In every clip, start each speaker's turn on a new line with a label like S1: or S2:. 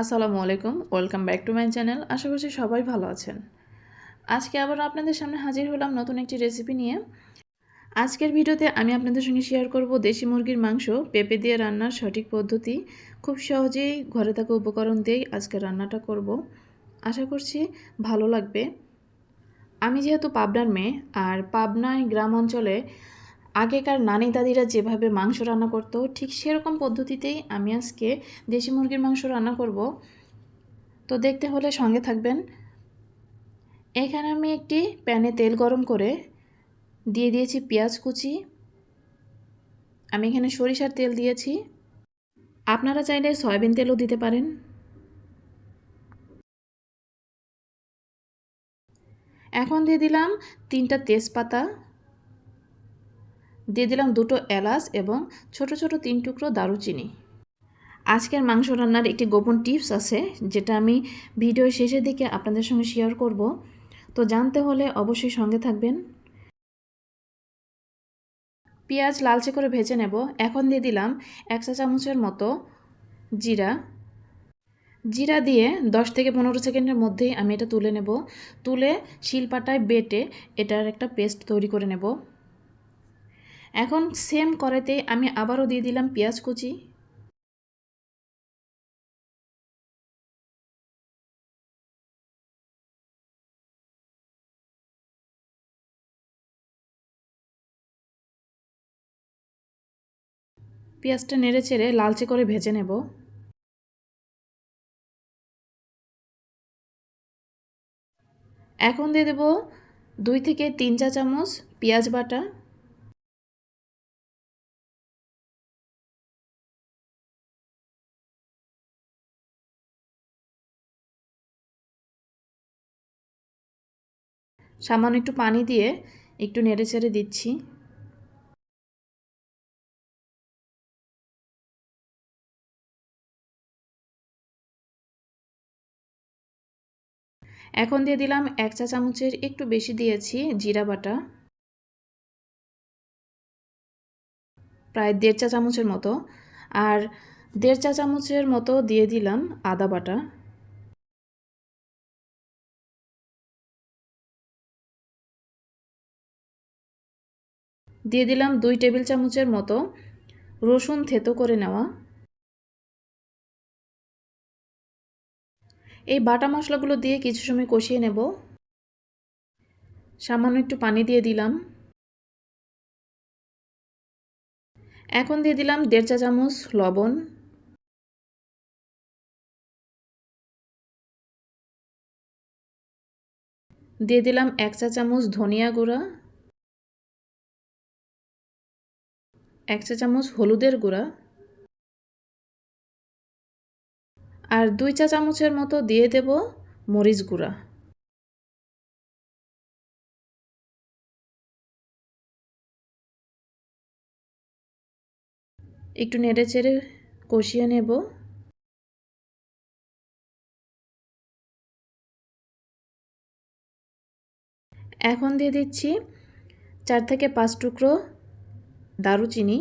S1: আসসালামু আলাইকুম, welcome back to my channel. আশা করছি সবাই ভালো আছেন। আজকে আবার আপনাদের সামনে হাজির হলাম নতুন একটি রেসিপি নিয়ে। আজকের ভিডিওতে আমি আপনাদের সঙ্গে শেয়ার করব দেশি মুরগির মাংস পেঁপে দিয়ে রান্নার সঠিক পদ্ধতি। খুব সহজেই ঘরে থাকা উপকরণ দিয়েই আজকে রান্নাটা করব। আশা করছি ভালো লাগবে। আমি যেহেতু পাবনার মেয়ে, আর পাবনায় গ্রাম অঞ্চলে আগেকার নানি দাদিরা যেভাবে মাংস রান্না করতো ঠিক সেরকম পদ্ধতিতেই আমি আজকে দেশি মুরগির মাংস রান্না করব। তো দেখতে হলে সঙ্গে থাকবেন। এখানে আমি একটি প্যানে তেল গরম করে দিয়ে দিয়েছি পেঁয়াজ কুচি। আমি এখানে সরিষার তেল দিয়েছি, আপনারা চাইলে সয়াবিন তেলও দিতে পারেন। এখন দিয়ে দিলাম 3টা তেজপাতা, দিয়ে দিলাম 2টো এলাচ এবং ছোট ছোট 3 টুকরো দারুচিনি। আজকের মাংস রান্নার একটি গোপন টিপস আছে, যেটা আমি ভিডিও শেষের দিকে আপনাদের সঙ্গে শেয়ার করব। তো জানতে হলে অবশ্যই সঙ্গে থাকবেন। পেঁয়াজ লালচে করে ভেজে নেব। এখন দিয়ে দিলাম 1 চা চামচের মতো জিরা। জিরা দিয়ে 10 থেকে 15 সেকেন্ডের মধ্যেই আমি এটা তুলে নেব। তুলে শিলপাটায় বেটে এটার একটা পেস্ট তৈরি করে নেব। এখন সেম কড়াইতে আমি আবারও দিয়ে দিলাম পেঁয়াজ কুচি। পেঁয়াজটা নেড়ে চেড়ে লালচে করে ভেজে নেব। এখন দিয়ে দেব 2 থেকে 3 চা চামচ পেঁয়াজ বাটা। সামান্য একটু পানি দিয়ে একটু নেড়ে চেড়ে দিচ্ছি। এখন দিয়ে দিলাম 1 চা চামচের একটু বেশি দিয়েছি জিরা বাটা, প্রায় 1.5 চা চামচের মতো। আর 1.5 চা চামচের মতো দিয়ে দিলাম আদা বাটা। দিয়ে দিলাম 2 টেবিল চামচের মতো রসুন থেতো করে নেওয়া। এই বাটা মশলাগুলো দিয়ে কিছু সময় কষিয়ে নেব। সামান্য একটু পানি দিয়ে দিলাম। এখন দিয়ে দিলাম 1.5 চা চামচ লবণ। দিয়ে দিলাম 1 চা চামচ ধনিয়া গুঁড়া, 1 চা চামচ হলুদের গুঁড়া, আর 2 চা চামচের মতো দিয়ে দেব মরিচ গুঁড়া। একটু নেড়ে চেড়ে কষিয়ে নেব। এখন দিয়ে দিচ্ছি 4 থেকে 5 টুকরো দারুচিনি,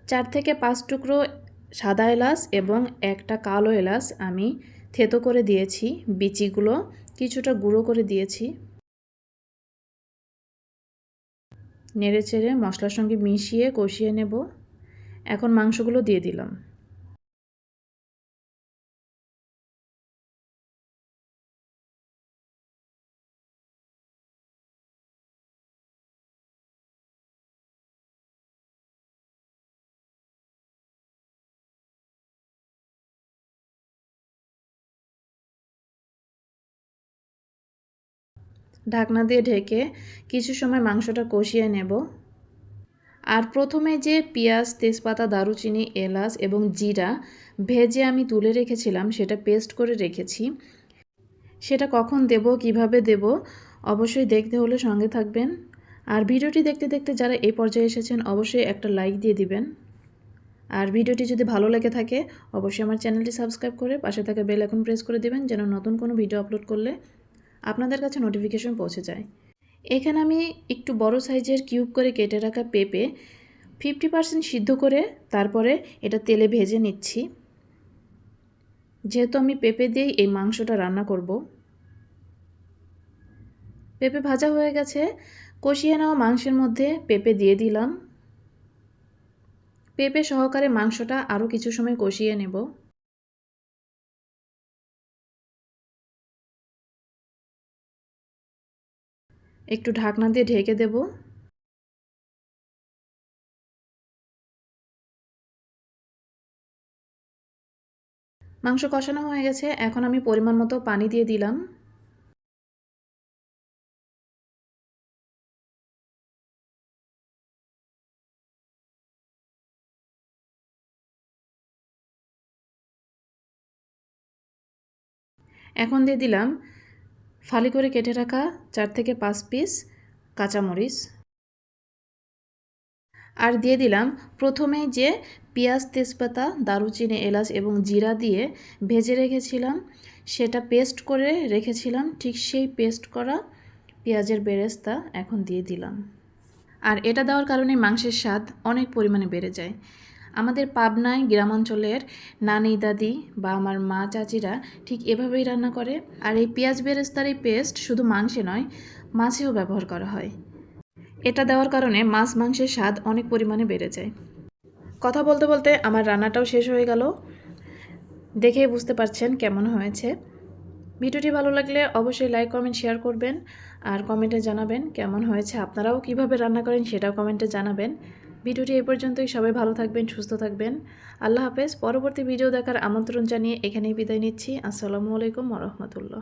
S1: 4 থেকে 5 টুকরো সাদা এলাচ এবং একটা কালো এলাচ আমি থেতো করে দিয়েছি। বিচিগুলো কিছুটা গুঁড়ো করে দিয়েছি। নেড়েচেড়ে মশলার সঙ্গে মিশিয়ে কষিয়ে নেব। এখন মাংসগুলো দিয়ে দিলাম। ঢাকনা দিয়ে ঢেকে কিছু সময় মাংসটা কষিয়ে নেব। আর প্রথমে যে পেঁয়াজ, তেজপাতা, দারুচিনি, এলাচ এবং জিরা ভেজে আমি তুলে রেখেছিলাম, সেটা পেস্ট করে রেখেছি। সেটা কখন দেব, কিভাবে দেব, অবশ্যই দেখতে হলে সঙ্গে থাকবেন। আর ভিডিওটি দেখতে দেখতে যারা এই পর্যায়ে এসেছেন অবশ্যই একটা লাইক দিয়ে দিবেন। আর ভিডিওটি যদি ভালো লেগে থাকে অবশ্যই আমার চ্যানেলটি সাবস্ক্রাইব করে পাশে থাকা বেল আইকন প্রেস করে দিবেন, যেন নতুন কোনো ভিডিও আপলোড করলে আপনাদের কাছে নোটিফিকেশন পৌঁছে যায়। এখানে আমি একটু বড় সাইজের কিউব করে কেটে রাখা পেঁপে 50% সিদ্ধ করে তারপরে এটা তেলে ভেজে নিচ্ছি। যেহেতু আমি পেঁপে দিয়েই এই মাংসটা রান্না করব। পেঁপে ভাজা হয়ে গেছে, কষিয়ে নেওয়া মাংসের মধ্যে পেঁপে দিয়ে দিলাম। পেঁপে সহকারে মাংসটা আরও কিছু সময় কষিয়ে নেব। একটু ঢাকনা দিয়ে ঢেকে দেব। মাংস কষানো হয়ে গেছে, এখন আমি পরিমাণ মতো পানি দিয়ে দিলাম। এখন দিয়ে দিলাম ফালি করে কেটে রাখা 4 থেকে 5 পিস কাঁচামরিচ। আর দিয়ে দিলাম প্রথমেই যে পেঁয়াজ, তেজপাতা, দারুচিনি, এলাচ এবং জিরা দিয়ে ভেজে রেখেছিলাম, সেটা পেস্ট করে রেখেছিলাম, ঠিক সেই পেস্ট করা পেঁয়াজের বেরেস্তা এখন দিয়ে দিলাম। আর এটা দেওয়ার কারণে মাংসের স্বাদ অনেক পরিমাণে বেড়ে যায়। আমাদের পাবনায় গ্রামাঞ্চলের নানি দাদি বা আমার মা চাচিরা ঠিক এভাবেই রান্না করে। আর এই পেঁয়াজ বেরেস্তার এই পেস্ট শুধু মাংসে নয়, মাছেও ব্যবহার করা হয়। এটা দেওয়ার কারণে মাছ মাংসের স্বাদ অনেক পরিমাণে বেড়ে যায়। কথা বলতে বলতে আমার রান্নাটাও শেষ হয়ে গেল। দেখেই বুঝতে পারছেন কেমন হয়েছে। ভিডিওটি ভালো লাগলে অবশ্যই লাইক, কমেন্ট, শেয়ার করবেন। আর কমেন্টে জানাবেন কেমন হয়েছে, আপনারাও কিভাবে রান্না করেন সেটাও কমেন্টে জানাবেন। ভিডিওটি এই পর্যন্তই। সবাই ভালো থাকবেন, সুস্থ থাকবেন। আল্লাহ হাফেজ। পরবর্তী ভিডিও দেখার আমন্ত্রণ জানিয়ে এখানেই বিদায় নিচ্ছি। আসসালামু আলাইকুম ওয়া রাহমাতুল্লাহ।